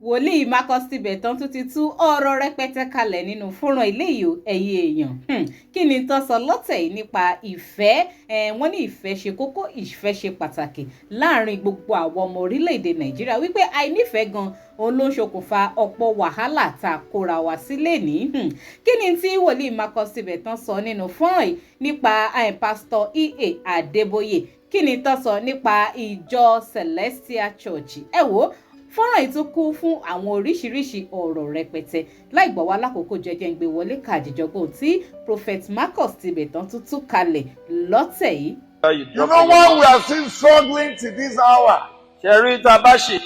wòlíì Marcus Tibetan tún ti tú ọ̀rọ̀ rẹpẹtẹ kalẹ̀ nínú fọ́nrán ilé yìí ẹ̀yin èèyàn kí ni tó sọ lọ́tẹ̀ yìí nípa ìfẹ́ wọ́n ní ìfẹ́ ṣe kókó ìfẹ́ ṣe pàtàkì láàrin gbogbo àwọn ọmọ orílẹ̀-èdè Nàìjíríà wípé àìnífẹ̀ẹ́ gan òun ló ń ṣokùnfà ọ̀pọ̀ wàhálà tá a kóra wá sílé ní kí ni tí wòlíì Marcus Tibetan sọ nínú fọ́nrán yìí nípa pásítọ̀ E.A. Adeboye kí ni tó sọ nípa ìjọ Celestial Church ẹ wò fọ́nrán yìí tún kún fún àwọn oríṣiríṣi ọ̀rọ̀ rẹpẹtẹ láì gbọ́ wá lákòókò jẹ́jẹ́ ń gbé wọlé kàjíjọgbọ́n tí prophet Marcus Tibetan tún tú kalẹ̀ lọ́tẹ̀ yìí. You know why we are still struggling to this hour? Ṣẹ̀rí tá a bá ṣe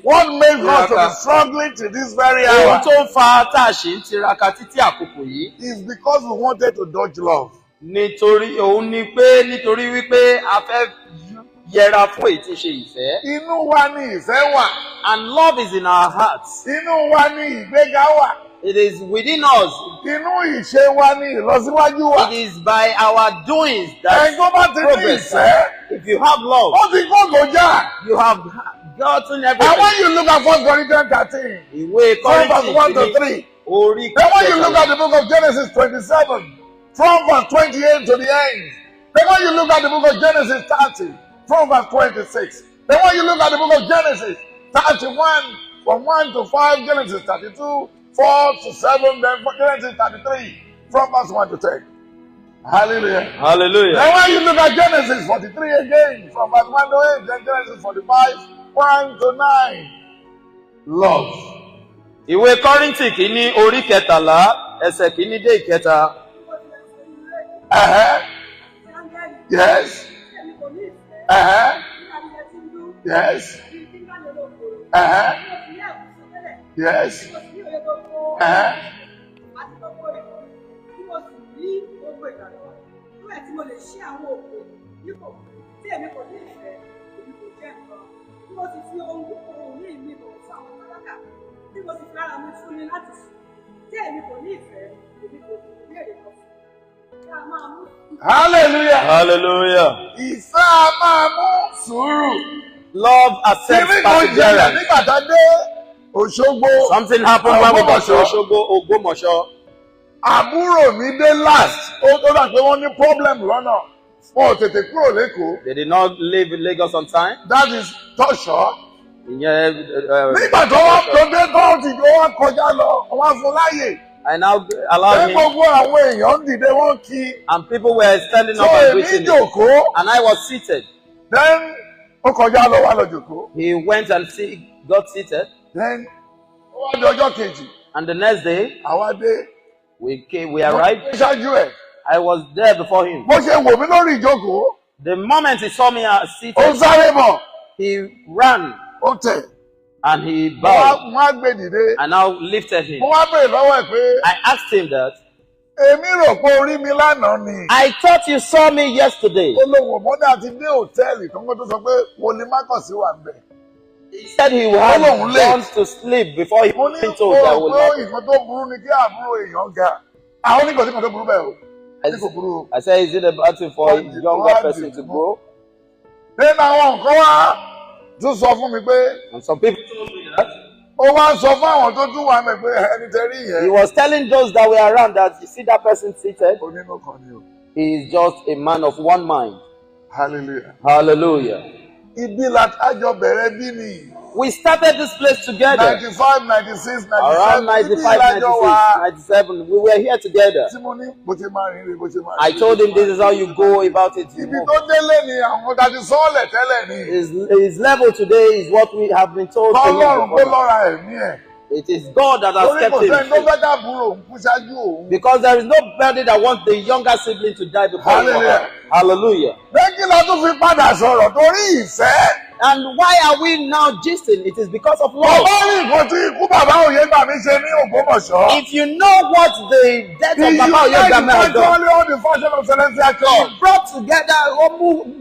What makes us to be struggling to this very hour? ohun tó ń fa tá a ṣe ń tiraka títí àkókò yìí. Is because we wanted to dodge love. Nítorí òun ni pé nítorí wípé a fẹ́ yẹra fún èyí tí ń ṣe ìfẹ́. Inú wa ni ìfẹ́ wà. And love is in our hearts. Inú wa ni ìgbéga wà. It is within us. Inú ìṣe wa ni ìlọsíwájú wà. It is by our doings that Ẹni tó bá ti ní progress. ìfẹ́, If you have love, ó ti kó gòjà. you have gotten And everything. when you look at 1 Corinthians 13, Ìwé from verse 1 to Kọ́ríńtì 3, orí then when you look at the book of Genesis 27, from verse 28 to the end, then when you look at the book of Genesis 30, from verse 26, then when you look at the book of Genesis 31, from 1 to 5, Genesis 32, 4 to 7, then Genesis 33, from verse 1 to 10. Hallelujah. Hallelujah. Then when you look at Genesis 43 again, from verse 1 to 8, then Genesis 45, 1 to 9. Love. Ìwé Kọ́ríńtì kìíní orí kẹtàlá ẹsẹ̀ kìíní dé ìkẹta. Yes. Yes. Yes. Hallelujah. Hallelujah. Ìfẹ́ a máa mú sùúrù. Love accepts Kìnní kan jẹ́lẹ̀ perseverance. nígbà tá a dé Òṣogbo. Something happened when we got to Òṣogbo, Ògbómọ̀ṣọ́. Àbúrò mi dé last. Ó tó dà pé wọ́n ní problem lọ́nà. Wọn ò tètè kúrò l'Ékòó. They did not leave Lagos on time. That is Tọ́ṣọ́. Ìyẹn Nígbà tó wá tó dé tó ti tó wá kọjá lọ, wọ́n fún láyè. I now allowed Ṣé him, gbogbo àwọn èèyàn dìde wọ́n kí? and people were standing So up and èmi greeting him. jòkó. And I was seated. Then ó kọjá lọ wá lọ jòkó. He went and got seated. Then ó wá di ọjọ́ kejì. And the next day, Àwa dé. we arrived. Mo ṣáájú ẹ̀. I was there before him. Bó ṣe wò mí lórí ìjókòó, The moment he saw me ó seated, sáré bọ̀, he ran ó tẹ̀. and he Mo bowed. wá gbé dìde. I now lifted him. Mo wá béèrè lọ́wọ́ ẹ̀ pé I asked him that, èmi rò pé orí mi lánàá ni. I thought you saw me yesterday. Ó lóun ọ̀mọ́dé àti dé hòtẹ́ẹ̀lì kan tó sọ pé mo ní Marcus wà ń bẹ̀. He said he had gone to sleep before he Mo ní went told that I would pé not. nǹkan tó burú ni kí àbúrò èèyàn ga. Àwọn oníkan tí kan tó burú bẹ́ẹ̀ o. Ní kò burú o. I said, is it a battle for a younger person to grow? Nínú àwọn nǹkan wá tún sọ fún mi pé And some people told me that. ó wá sọ fún àwọn tó tún wà mẹ́ pé ẹni tẹ rí He yẹn. was telling those that were around that, you see that person seated? Onínú kan ni o. He is just a man of one mind. Hallelujah. Hallelujah. Ibi làtàjọ bẹ̀rẹ̀ bí ni. We started this place together. 95, 96, 97. Around 95, 96, 97. We were here together. Tí mo ní bó ṣe máa rìn rè bó ṣe máa rìn. I told him this is how you go about it. You Ibi know. tó délé ni àwọn dájú sọ́ọ̀lẹ̀ tẹ́lẹ̀ ni. His level today is what we have been told to Ọlọ́run him kó before. lọ́ra ẹ̀mí ẹ̀. It is God that has Torí kept kò sẹ́ni tó him. fẹ́ dàbúrò òun kú ṣáájú òun. Because there is nobody that wants the younger sibling to die before him. Hallelujah. Hallelujah. Lẹ́yìn la tún fi padà sọ̀rọ̀ torí ìfẹ́. And why are we now gisting? It is because of love. Bàbá rí nǹkan tí ikú bàbá òye gbà mí ṣe ní Ògbómọ̀ṣọ́. If you know what the death of Baba Oyegame has done, virtually all the function of Celestial he Church. brought together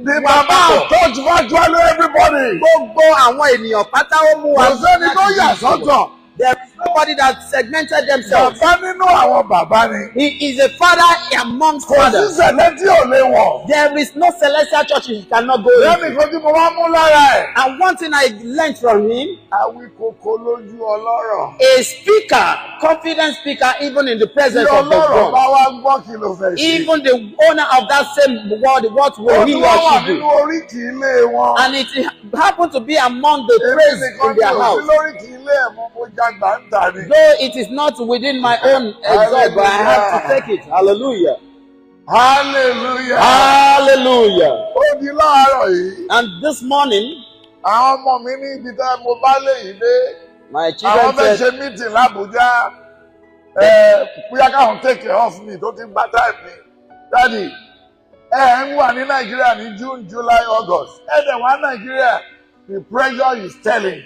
The Baba touch virtually everybody. gbogbo àwọn ènìyàn pátá ó mú wa. Kò sẹ́ni tó yà sọ́tọ̀. There is nobody that segmented themselves. Bàbá nínú àwọn bàbá ni. He is a father amongst Kò sí fathers. sẹ̀lẹ̀ tí ò lè wọ̀. There is no celestial church he cannot go Lẹ́nu into. kan tí mo wá mú lára ẹ̀. And one thing I learned from him, Àwíkoko lójú ọlọ́rọ̀. a speaker, confident speaker, even in the Tí presence of the ọlọ́rọ̀ bá God. wá gbọ́ kí ló fẹ́ ṣe. Even the owner of that same word, what will Ó he tún or wá wà she nínú do? oríkì ilé wọn. And it happened to be among the Èmi praise nìkan in tí their ò sí house. lóríkì ilé ẹ̀ mọ́ mo jágbá ń tà ni. Though it is not within my own exalt, but I have to take it. Hallelujah. Hallelujah. Hallelujah. Ó di láàárọ̀ yìí. And this morning, Àwọn ọmọ mi ní ibi tá mo bá lè yìí dé. my Àwọn children fẹ́ said, ṣe meeting l'Abuja. Bóyá káwọn take care of me tó ti ń gba time mi. Daddy, ń wà ní Nàìjíríà ní June, July, August. Dẹ̀ wá Nàìjíríà, the pressure is telling.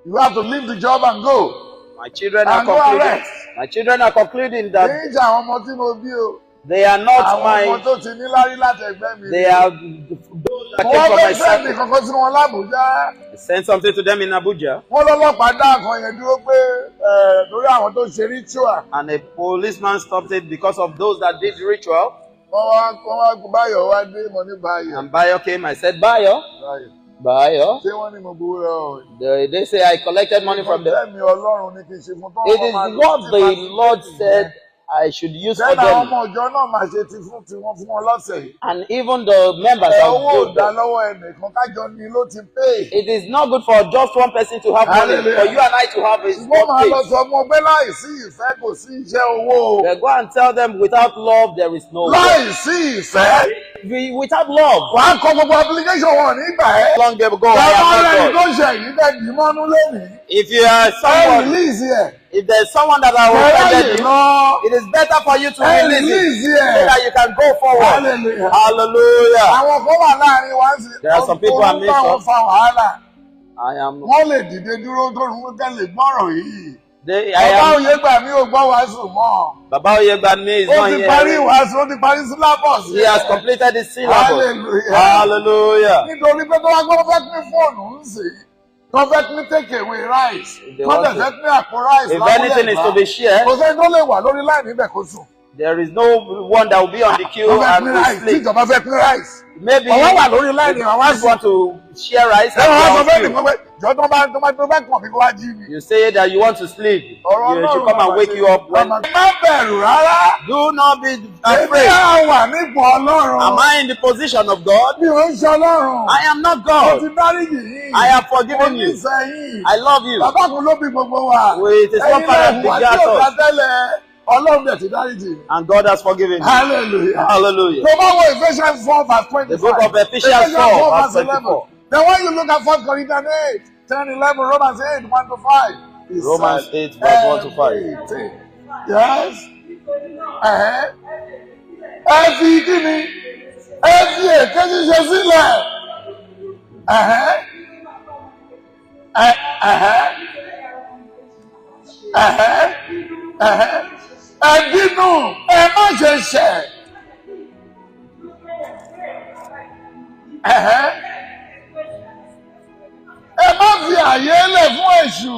You have to leave the job and go. my children are And go concluding. arrest. My children are concluding that Kì í ṣe àwọn ọmọ tí mo bí o. they are not Àwọn ọmọ my. tó ti ní lárí láti ẹgbẹ́ mi. They are those that Mo came wá from fẹ́ my sẹ́ẹ̀dì circle. kankan sí wọn l'Abuja. I sent something to them in Abuja, Wọ́n lọ́lọ́pàá dá nǹkan yẹn dúró pé lórí àwọn tó ṣe ritual. and a policeman stopped it because of those that did the ritual. Wọ́n wá Báyọ̀ wá dé mo ní Báyọ̀. And Bayo came. I said, Bayo, Báyọ̀. Bayo. Ṣé wọ́n ní mo gbowó lọ́wọ́? They say I collected money from them. Tẹ́mi Ọlọ́run ní kí n ṣe fún tọ́wọ́. It is what the Lord said I should use for Bẹ́ẹ̀ni àwọn them. ọmọ ìjọ náà máa ṣe ti fún tiwọn fún wọn lọ́sẹ̀ yìí. And even the members of Owó the ìdá lọ́wọ́ ẹnìkan kájọ ni ló ti pay. it is not good for just one person to have money. Hallelujah. For you and I to have is Wọ́n máa lọ not sọ ọmọ pé láìsí ìfẹ́ kò sí iṣẹ́ owó. They go and tell them without love there is no work. Láìsí ìfẹ́. Without love. Wàá kọ gbogbo application wọn nígbà ẹ́. Long ago, I Bàbá am rẹ̀ not tó God. ṣe yìí dẹ̀ dì mọ́nú lónìí. If you are Ẹ someone, release ẹ̀. if there is someone that I Bẹ̀rẹ̀ offended yìí you, lọ. it is better for you to Ẹ release it release so ẹ̀. that you can go forward. Hallelujah. Hallelujah. Àwọn kan wà láàrin wá sí. There are some people I meet Wọ́n up. fa wàhálà. I am. Wọ́n lè dìde dúró tó rún kẹ́ lè gbọ́rọ̀ yìí. I Bàbá am. òye gbà mí ò gbọ́ wàásù mọ́. Baba Oyegbami is Ó not ti parí here. ìwàásù, ó ti parí syllabus. He has completed his syllabus. Hallelujah. Hallelujah. Nítorí pé tó wá gbọ́ fẹ́ pín fóònù ń sè é. Tó fẹ́ pín take away rice. They Tó want dẹ̀ to- fẹ́ pín àpò rice If anything is to be shared, Kò sẹ́ni tó lè wà lórí láì níbẹ̀ kó sùn. there is no one that will be on the queue Tó fẹ́ and pín will rice. Tí sleep. ìjọba fẹ́ pín rice. Maybe Ọ̀wọ́ wà lórí láì ní àwọn you just want to share rice Ẹ wọ́n sọ and fẹ́ you nìkan pé jọ tó bá kàn mí kó wá jí mi. you say that you want to sleep. Ọ̀rọ̀ You should Ọlọ́run come and máa wake ṣe- you up when. Má bẹ̀rù rárá. Do not be Èmi afraid. á wà nípò Ọlọ́run. Am I in the position of God? Mi ò ń ṣe Ọlọ́run. I am not Mo God. ti dáríjì yín. I have forgiven Mo you. nífẹ̀ẹ́ yín. I love you. Bàbá kan ló bí gbogbo wa. It is one father that begat tí ò dá us, tẹ́lẹ̀ Ọlọ́run dẹ̀ ti dáríjì. and God has forgiven you. Hallelujah. Hallelujah. Tó bá wo Ephesians 4 verse 25. The book of Ephesians 4 verse 11. 24. Then when you look at 1 Corinthians 8, 10, 11, Romans 8, 1 to 5. it Romans says 8 verse 1 to 5. everything. Yes. Ẹ fi kí ni? Ẹ fi èké ṣíṣe sílẹ̀. Ẹ bínú, ẹ má ṣe ṣẹ̀. Ẹ má fi àyè lẹ̀ fún èṣù.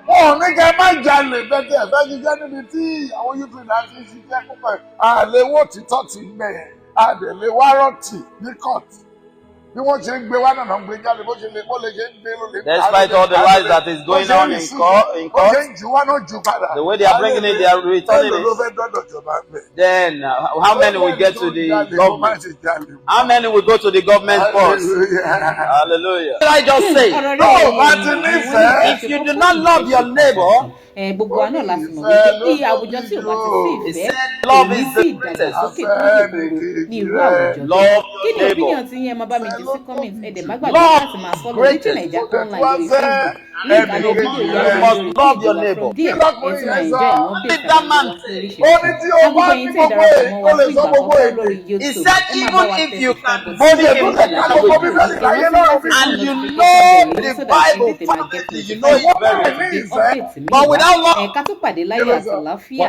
Wọn ò ní kẹ́ má jalè bẹ́tẹ̀ ẹ̀fẹ́ jíjẹ́ níbi tí àwọn YouTube náà fi ṣiṣẹ́ púpọ̀. Àléwò títọ́ ti gbẹ̀, àdèlé wárọ̀tì ní court. Bí wọ́n ṣe ń gbé wá náà ń gbé jáde bó ṣe lè ṣe ń gbé ló lè. Despite all the lies that is going on in court, Bó ṣe ń jù wá náà jù padà. the way they are bringing it, they are returning Ló it. fẹ́ dọ́dọ̀ jọba ń bẹ̀. Then, how many will get to the government? How many will go to the government first? Hallelujah. What did I just say? If you do not love your neighbor, gbogbo wa náà láti mọ̀ wípé kí àwùjọ tí ò bá ti sí ìfẹ́ love èyí is sí the ìdàgbàsókè tó yè kóró ní irú àwùjọ love kí ni your opinion neighbor. ti yẹn máa bá mi jù sí comment ẹ̀dẹ̀ má gbàgbé láti máa follow Little Naija online lórí Facebook ní ìkànnì fídíò yẹn must love your neighbor. díẹ̀ ẹ tún máa enjoy àwọn bíi That man, gbogbo ẹ̀yin tí ìdarapọ̀ mọ́ wa fún ìgbà àkọ́kọ́ lórí He YouTube said ẹ máa bá even wa if tẹ you subscribe can button. body a book And you know the Bible family, you know it very well. But without love, ká tó pàdé láyé àti àlàáfíà.